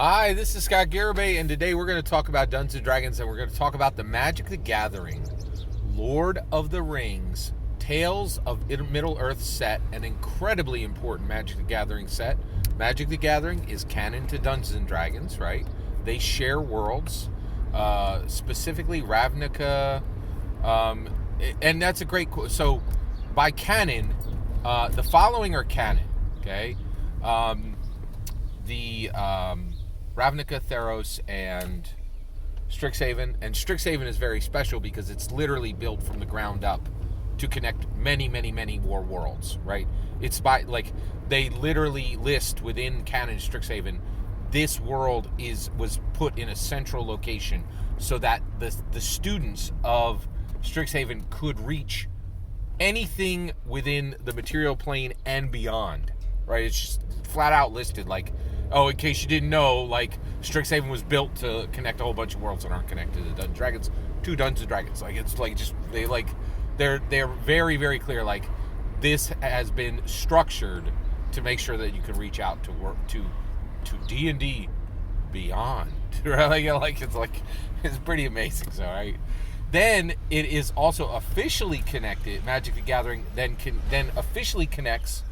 Hi, this is Scott Garibay, and today we're going to talk about Dungeons & Dragons, and we're going to talk about the Magic the Gathering, Lord of the Rings, Tales of Middle-earth set, an incredibly important Magic the Gathering set. Magic the Gathering is canon to Dungeons & Dragons, right? They share worlds, specifically Ravnica, and that's a great quote. So, by canon, the following are canon, okay? Ravnica, Theros, and Strixhaven. And Strixhaven is very special because it's literally built from the ground up to connect many, many, many war worlds, right? It's by, like, they literally list within canon Strixhaven, this world was put in a central location so that the students of Strixhaven could reach anything within the material plane and beyond, right? It's just flat out listed, like, oh, in case you didn't know, like, Strixhaven was built to connect a whole bunch of worlds that aren't connected to Dungeons & Dragons. Like, it's like just they're very, very clear. Like, this has been structured to make sure that you can reach out to work to D&D beyond. Right? It's pretty amazing. So, right. Then it is also officially connected. Magic the Gathering then officially connects.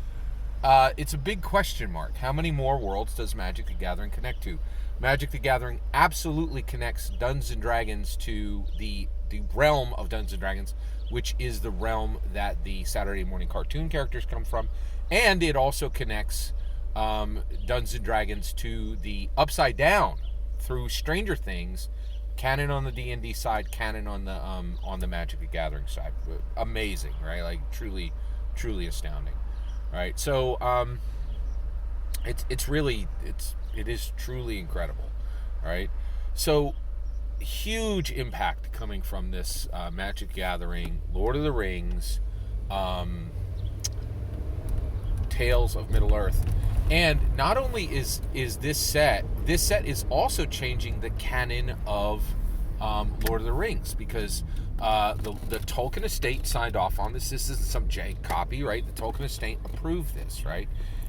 It's a big question mark. How many more worlds does Magic the Gathering connect to? Magic the Gathering absolutely connects Dungeons & Dragons to the realm of Dungeons & Dragons, which is the realm that the Saturday morning cartoon characters come from. And it also connects Dungeons & Dragons to the Upside Down through Stranger Things, canon on the D&D side, canon on the Magic the Gathering side. Amazing, right? Like, truly, truly astounding. Right, so it is truly incredible, right? So huge impact coming from this Magic Gathering, Lord of the Rings, Tales of Middle Earth, and not only is this set is also changing the canon of Lord of the Rings, because the Tolkien estate signed off on this. This isn't some jank copy, right? The Tolkien estate approved this, right?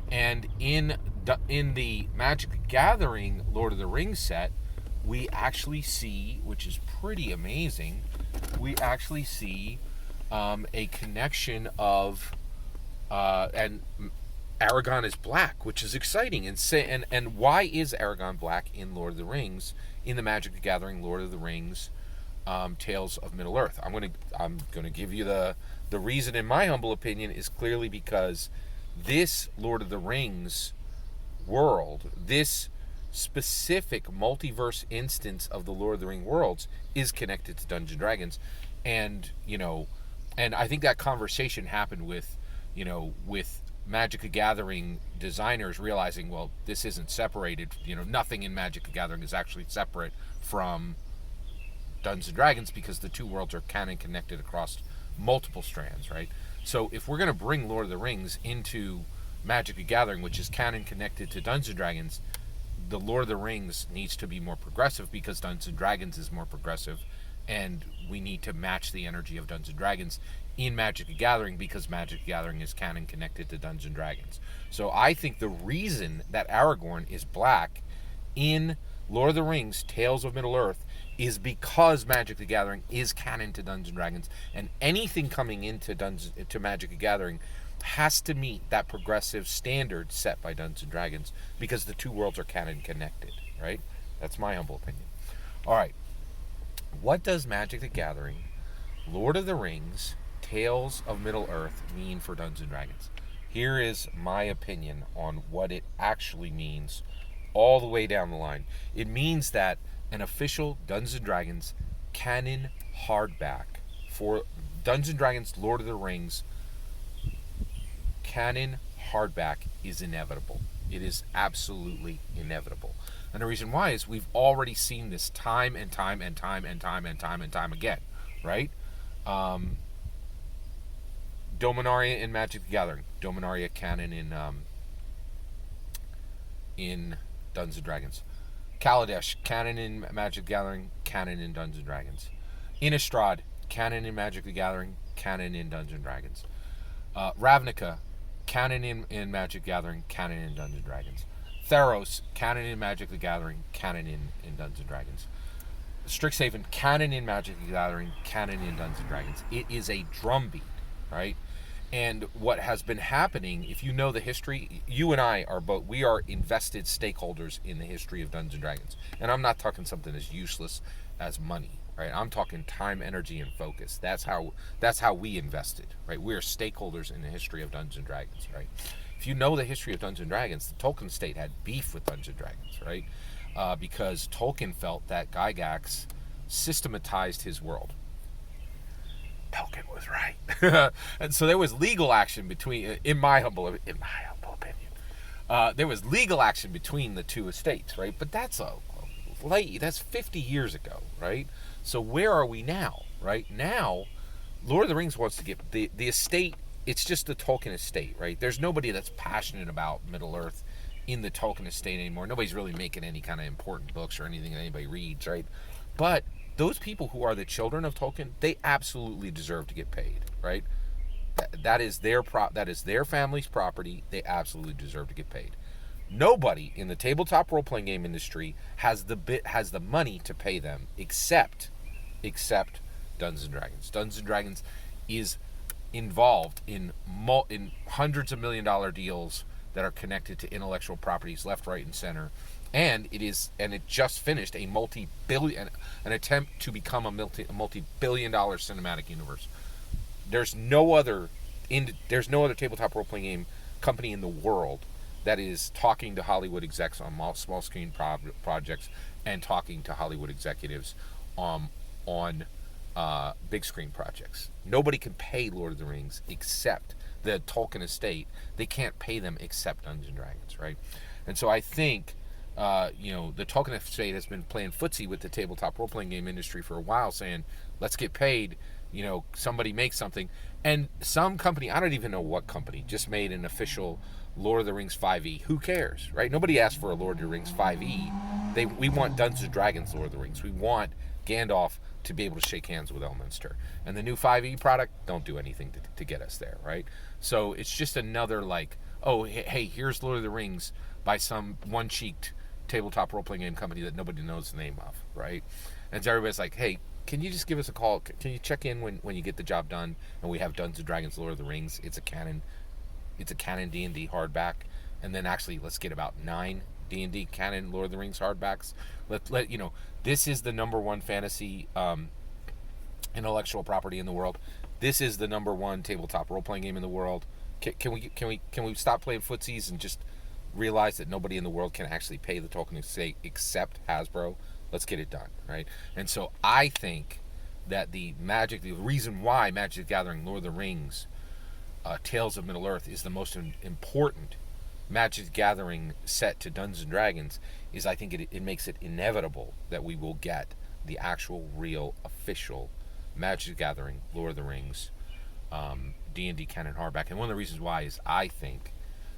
And in the Magic the Gathering Lord of the Rings set, we actually see, which is pretty amazing, we actually see a connection of and Aragorn is black, which is exciting. And why is Aragorn black in Lord of the Rings, in the Magic the Gathering Lord of the Rings Tales of Middle Earth? I'm gonna give you the reason. In my humble opinion, is clearly because this Lord of the Rings world, this specific multiverse instance of the Lord of the Ring worlds, is connected to Dungeons & Dragons. And and I think that conversation happened with Magic the Gathering designers realizing, well, this isn't separated. Nothing in Magic the Gathering is actually separate from Dungeons & Dragons, because the two worlds are canon connected across multiple strands, right? So if we're going to bring Lord of the Rings into Magic the Gathering, which is canon connected to Dungeons & Dragons, the Lord of the Rings needs to be more progressive, because Dungeons & Dragons is more progressive, and we need to match the energy of Dungeons & Dragons in Magic the Gathering, because Magic the Gathering is canon connected to Dungeons & Dragons. So I think the reason that Aragorn is black in Lord of the Rings Tales of Middle Earth is because Magic the Gathering is canon to Dungeons & Dragons, and anything coming into Magic the Gathering has to meet that progressive standard set by Dungeons & Dragons, because the two worlds are canon connected, right? That's my humble opinion. All right. What does Magic the Gathering, Lord of the Rings, Tales of Middle Earth mean for Dungeons & Dragons? Here is my opinion on what it actually means all the way down the line. It means that an official Dungeons & Dragons canon hardback for Dungeons & Dragons Lord of the Rings canon hardback is inevitable. It is absolutely inevitable. And the reason why is we've already seen this time and time and time and time and time and time again, right? Dominaria in Magic the Gathering, Dominaria canon in Dungeons & Dragons. Kaladesh, canon in Magic the Gathering, canon in Dungeons & Dragons. Innistrad, canon in Magic the Gathering, canon in Dungeons & Dragons. Ravnica, canon in Magic the Gathering, canon in Dungeons & Dragons. Theros, canon in Magic the Gathering, canon in Dungeons and Dragons. Strixhaven, canon in Magic the Gathering, canon in Dungeons and Dragons. It is a drumbeat, right? And what has been happening, if you know the history, you and I are both, we are invested stakeholders in the history of Dungeons and Dragons. And I'm not talking something as useless as money, right? I'm talking time, energy, and focus. That's how we invested, right? We are stakeholders in the history of Dungeons and Dragons, right? If you know the history of Dungeons and Dragons, the Tolkien estate had beef with Dungeons and Dragons, right? Because Tolkien felt that Gygax systematized his world. Tolkien was right. And so there was legal action between, in my humble opinion, there was legal action between the two estates, right? But that's that's 50 years ago, right? So where are we now, right? Now, Lord of the Rings wants to get the estate. It's just the Tolkien estate, right? There's nobody that's passionate about Middle-earth in the Tolkien estate anymore. Nobody's really making any kind of important books or anything that anybody reads, right? But those people who are the children of Tolkien, they absolutely deserve to get paid, right? That is their family's property. They absolutely deserve to get paid. Nobody in the tabletop role-playing game industry has the money to pay them except Dungeons and Dragons. Dungeons and Dragons is involved in hundreds of $1 million deals that are connected to intellectual properties left, right, and center, and it just finished an attempt to become a multi-billion-dollar cinematic universe. There's no other tabletop role-playing game company in the world that is talking to Hollywood execs on small screen projects and talking to Hollywood executives on big screen projects. Nobody can pay Lord of the Rings except the Tolkien estate. They can't pay them except Dungeons and Dragons, right? And so I think the Tolkien estate has been playing footsie with the tabletop role-playing game industry for a while, saying, let's get paid, somebody make something. And some company, I don't even know what company, just made an official Lord of the Rings 5e. Who cares, right? Nobody asked for a Lord of the Rings 5e. We want Dungeons and Dragons Lord of the Rings. We want Gandalf to be able to shake hands with Elminster. And the new 5e product don't do anything to get us there, right? So it's just another hey, here's Lord of the Rings by some one-cheeked tabletop role-playing game company that nobody knows the name of, right? And so everybody's like, hey, can you just give us a call? Can you check in when you get the job done and we have Dungeons and Dragons Lord of the Rings? It's a Canon D&D hardback. And then actually, let's get about 9 D&D Canon Lord of the Rings hardbacks. This is the number one fantasy intellectual property in the world. This is the number one tabletop role-playing game in the world. Can we stop playing footsies and just realize that nobody in the world can actually pay the Tolkien estate except Hasbro? Let's get it done, right? And so I think that the reason why Magic the Gathering, Lord of the Rings, Tales of Middle-earth is the most important Magic the Gathering set to Dungeons and Dragons is I think it makes it inevitable that we will get the actual, real, official Magic the Gathering, Lord of the Rings, D&D Canon hardback. And one of the reasons why is I think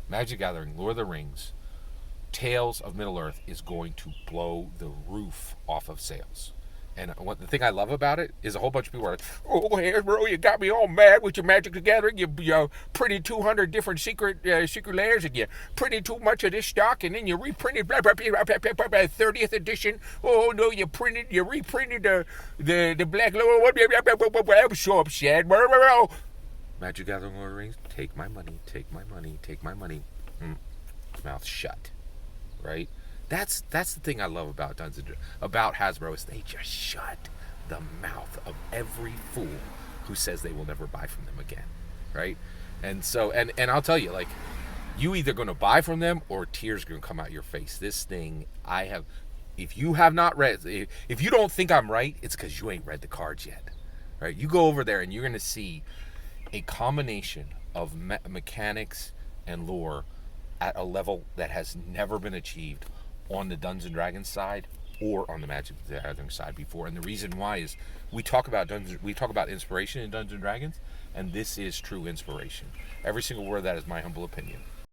Magic the Gathering, Lord of the Rings, Tales of Middle-earth is going to blow the roof off of sales. And the thing I love about it is a whole bunch of people are like, oh, Hasbro, you got me all mad with your Magic the Gathering. You printed 200 different secret layers, and you printed too much of this stock, and then you reprinted 30th edition. Oh, no, you reprinted the Black Lord. I'm so upset. Magic the Gathering, Lord of the Rings, take my money, take my money, take my money. Mouth shut, right? That's the thing I love about Hasbro is they just shut the mouth of every fool who says they will never buy from them again, right? And so, and I'll tell you, you either going to buy from them or tears going to come out your face. This thing, if you have not read, if you don't think I'm right, it's because you ain't read the cards yet, right? You go over there and you're going to see a combination of mechanics and lore at a level that has never been achieved on the Dungeons and Dragons side or on the Magic the Gathering side before. And the reason why is we talk about inspiration in Dungeons and Dragons, and this is true inspiration. Every single word of that is my humble opinion.